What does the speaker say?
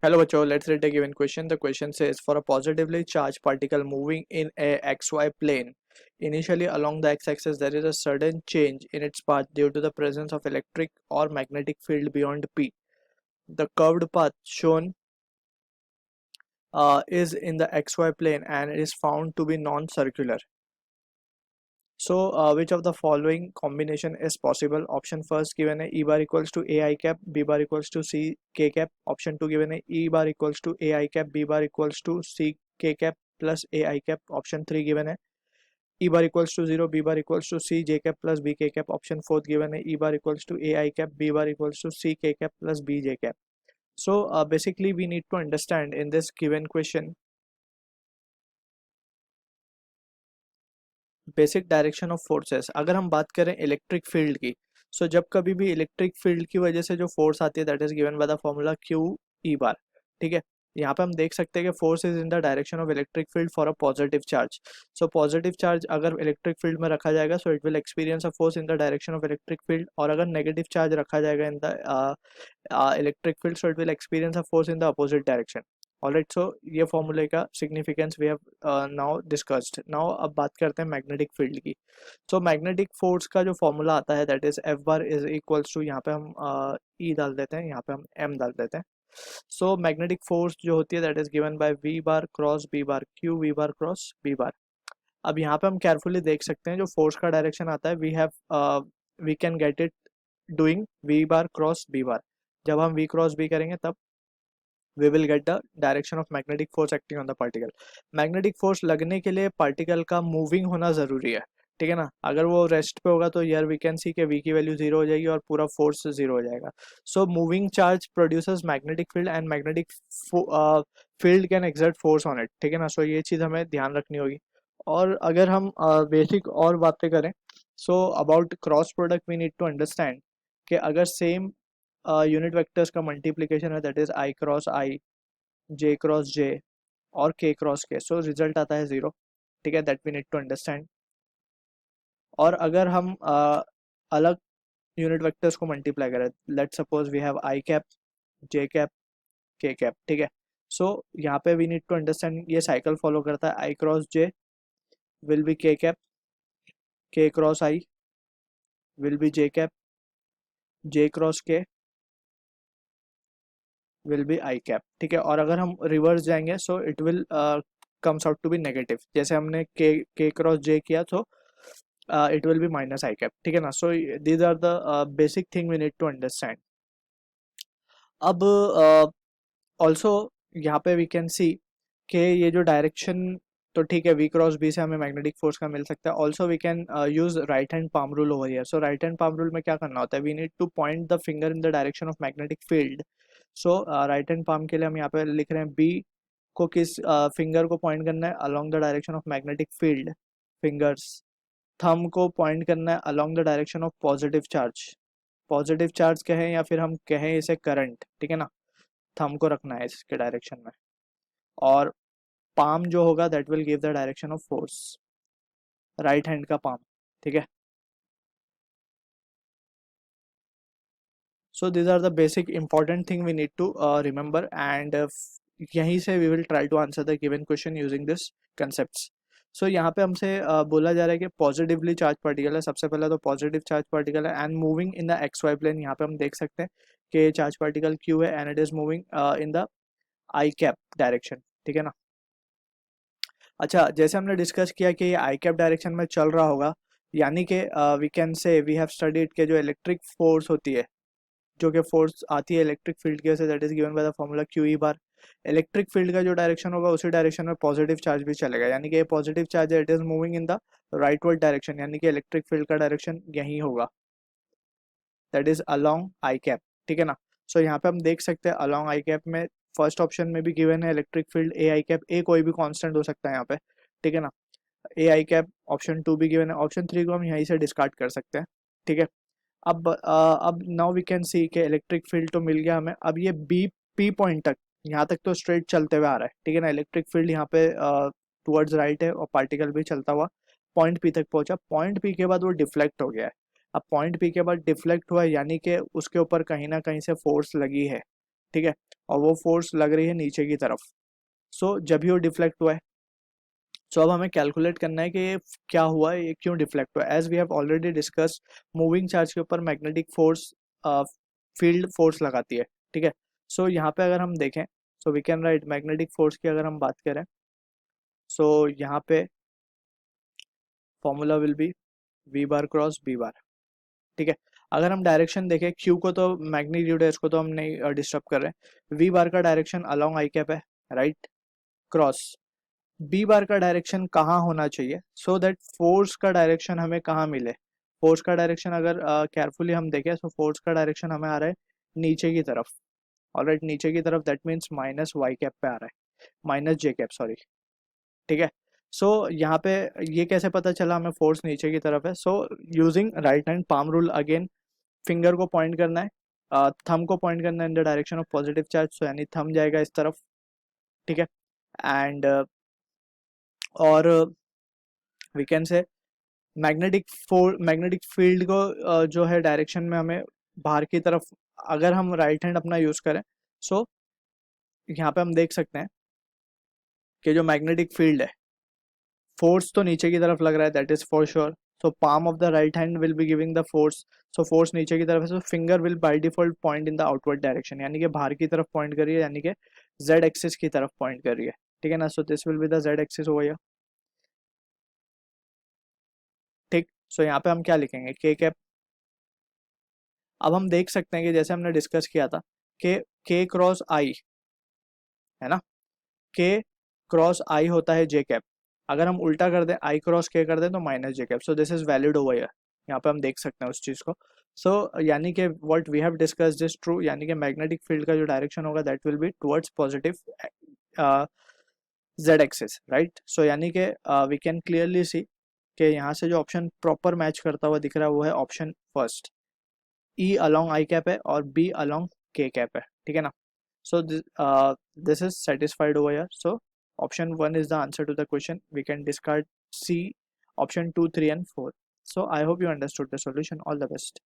Hello, Bacho. Let's read a given question. The question says, for a positively charged particle moving in a xy plane, initially along the x-axis, there is a sudden change in its path due to the presence of electric or magnetic field beyond P. The curved path shown is in the xy plane and is found to be non-circular. So, which of the following combination is possible? Option first given a E bar equals to A I cap, B bar equals to C K cap. Option 2 given a E bar equals to A I cap, B bar equals to C K cap plus A I cap. Option 3 given a E bar equals to 0, B bar equals to C J cap plus B K cap. Option 4 given a E bar equals to A I cap, B bar equals to C K cap plus B J cap. So, basically we need to understand in this given question basic direction of forces. अगर हम बात करें electric field की, सो जब कभी भी electric field की वजह से जो फोर्स आती है that is given by the formula Q E bar. ठीक है, यहाँ पे हम देख सकते हैं कि force is in the direction of electric field for a positive charge. So positive charge अगर इलेक्ट्रिक फील्ड में रखा जाएगा so it will experience a force in the direction of electric field, और अगर नेगेटिव चार्ज रखा जाएगा in the electric field so it will experience a force in the opposite direction. Alright, so ये फॉर्मूले का significance we have now discussed. Now अब बात करते हैं मैग्नेटिक फील्ड की. सो मैग्नेटिक फोर्स का जो फॉर्मूला आता है that is F bar is equals to, यहाँ पे हम ई डाल देते हैं, यहाँ पे हम एम डाल देते हैं. सो मैग्नेटिक फोर्स जो होती है that is given by v bar cross B bar q v bar cross B bar. अब यहाँ पे हम केयरफुली देख सकते हैं जो फोर्स का डायरेक्शन आता है we can get it doing v bar cross B bar. जब हम वी क्रॉस बी करेंगे तब we will get the direction of magnetic force acting on the particle. Magnetic force लगने के लिए पार्टिकल का मूविंग होना ज़रूरी है. ठीक है ना, अगर वो रेस्ट पे होगा तो यार वी कैन सी के वी की वैल्यू जीरो हो जाएगी और पूरा फोर्स जीरो हो जाएगा. So moving charge produces magnetic field and magnetic field can exert force on it. ठीक है ना, सो ये चीज़ हमें ध्यान रखनी होगी. और अगर हम बेसिक और बातें करें so about cross product we need to understand कि अगर सेम यूनिट वेक्टर्स का मल्टीप्लिकेशन है that is i cross i, j cross j और के क्रॉस के, सो रिजल्ट आता है जीरो. ठीक है, that we need to understand. और अगर हम अलग यूनिट वेक्टर्स को मल्टीप्लाई करें, let suppose we have i cap, j cap, k cap. ठीक है, सो यहाँ पे वी नीड टू अंडरस्टैंड ये साइकिल फॉलो करता है. I cross j will be k cap, k cross i will be j cap, j cross k will be i cap. ठीक है, और अगर हम रिवर्स जाएंगे सो it will comes out to be negative. जैसे हमने के क्रॉस जे किया तो it will be minus i cap. ठीक है ना, so these are the basic thing we need to understand. अब ऑल्सो यहाँ पे वी कैन सी कि ये जो डायरेक्शन, तो ठीक है वी क्रॉस बी से हमें मैग्नेटिक फोर्स का मिल सकता है. Also we can use right hand palm rule over here. So right hand palm rule में क्या करना होता है, we need to point the finger in the direction of magnetic field. So right hand palm के लिए हम यहाँ पे लिख रहे हैं बी को किस फिंगर को पॉइंट करना है along the direction of magnetic field fingers. Thumb को पॉइंट करना है along the direction of positive charge. Positive charge कहें या फिर हम कहें इसे करंट. ठीक है ना, थंब को रखना है इसके डायरेक्शन में. और पाम जो होगा that will give the direction of force, right hand का पाम. ठीक है, so these are the basic important thing we need to remember and यहीं से we will try to answer the given question using this concepts. So यहाँ पे हमसे बोला जा रहा है कि पॉजिटिवली चार्ज पार्टिकल है. सबसे पहले तो पॉजिटिव चार्ज पार्टिकल है and moving in the x y plane. यहाँ पे हम देख सकते हैं कि चार्ज पार्टिकल क्यू है and it is moving in the i cap direction. ठीक है ना. अच्छा, जैसे हमने डिस्कस किया कि ये आई कैप डायरेक्शन में चल रहा होगा, यानी कि we can say we have studied के जो इलेक्ट्रिक फोर्स होती है, जो कि फोर्स आती है इलेक्ट्रिक फील्ड की वजह say that is given by the formula Q E bar. Electric field का जो डायरेक्शन होगा उसी डायरेक्शन में पॉजिटिव चार्ज भी चलेगा, यानी कि ये पॉजिटिव चार्ज है it is moving in the rightward direction, यानी कि इलेक्ट्रिक फील्ड का डायरेक्शन यही होगा that is along I cap. ठीक है ना, सो यहाँ पे हम देख सकते हैं अलोंग आई कैप में फर्स्ट ऑप्शन में भी गिवन है इलेक्ट्रिक फील्ड ए आई कैप. ए कोई भी कांस्टेंट हो सकता है यहाँ पे. ठीक है ना, ए आई कैप. ऑप्शन 2 भी गिवन है, ऑप्शन 3 को हम यहीं से डिस्कार्ड कर सकते हैं. ठीक है, अब नाउ वी कैन सी कि इलेक्ट्रिक फील्ड तो मिल गया हमें. अब ये बी पी पॉइंट तक, यहाँ तक तो स्ट्रेट चलते हुए आ रहा है. ठीक है ना, इलेक्ट्रिक फील्ड यहाँ पे टुवर्ड्स राइट है और पार्टिकल भी चलता हुआ पॉइंट पी तक पहुंचा. पॉइंट पी के बाद वो डिफ्लेक्ट हो गया है. अब पॉइंट पी के बाद डिफ्लेक्ट हुआ यानी कि उसके ऊपर कहीं ना कहीं से फोर्स लगी है. ठीक है, और वो फोर्स लग रही है नीचे की तरफ। सो जब ही वो डिफ्लेक्ट हुआ है, सो अब हमें कैलकुलेट करना है कि ये क्या हुआ है, ये क्यों डिफ्लेक्ट हुआ है। As we have already discuss, moving charge के ऊपर मैग्नेटिक फोर्स फील्ड फोर्स लगाती है, ठीक है। सो यहाँ पे अगर हम देखें, so we can write magnetic force की अगर हम बात करें, सो यहाँ पे formula will be V bar cross B bar, ठीक है। अगर हम डायरेक्शन देखें, क्यू को तो मैग्नीट्यूड है, इसको तो हम नहीं डिस्टर्ब कर रहे हैं। वी बार का डायरेक्शन अलोंग आई कैप है, राइट, क्रॉस बी बार का डायरेक्शन कहाँ होना चाहिए, सो दैट फोर्स का डायरेक्शन हमें कहाँ मिले। फोर्स का डायरेक्शन अगर केयरफुली हम देखें, सो फोर्स का डायरेक्शन हमें आ रहा है नीचे की तरफ, ऑलराइट, नीचे की तरफ, that means minus Y cap पे आ रहा है, माइनस जे कैप, सॉरी, ठीक है। सो यहाँ पे ये कैसे पता चला हमें फोर्स नीचे की तरफ है। So using right hand palm rule, again finger को पॉइंट करना है, थंब को पॉइंट करना है in the direction of positive charge, so यानी थंब जाएगा इस तरफ, ठीक है। एंड और we can say magnetic field को जो है डायरेक्शन में हमें बाहर की तरफ, अगर हम राइट हैंड अपना यूज करें, सो यहाँ पे हम देख सकते हैं कि जो मैग्नेटिक फील्ड है, फोर्स तो नीचे की तरफ लग रहा है, that is for sure. So palm of the right hand will be giving the force, so force नीचे की तरफ है, so finger will by default point in the outward direction, यानी कि बाहर की तरफ पॉइंट कर रही है, यानी कि जेड एक्सिस की तरफ पॉइंट कर रही है, ठीक है ना। So this will be the Z axis over here, ठीक। सो यहाँ पे हम क्या लिखेंगे, के कैप। अब हम देख सकते हैं कि जैसे हमने डिस्कस किया था कि के क्रॉस आई है ना, के क्रॉस आई होता है जे कैप। अगर हम उल्टा कर दें, आई क्रॉस के कर दें तो minus J cap. So this is valid over here, यहाँ पे हम देख सकते हैं उस चीज को। सो यानी कि what we have discussed is true, यानी कि मैग्नेटिक फील्ड का जो डायरेक्शन होगा that will be towards positive z axis, right. So यानी कि वी कैन क्लियरली सी कि यहाँ से जो ऑप्शन प्रॉपर मैच करता हुआ दिख रहा है वो है ऑप्शन फर्स्ट, ई अलोंग आई कैप है और बी अलोंग के कैप है, ठीक है ना। So this is satisfied over here. So option 1 is the answer to the question. We can discard C, option 2, 3 and 4. So I hope you understood the solution. All the best.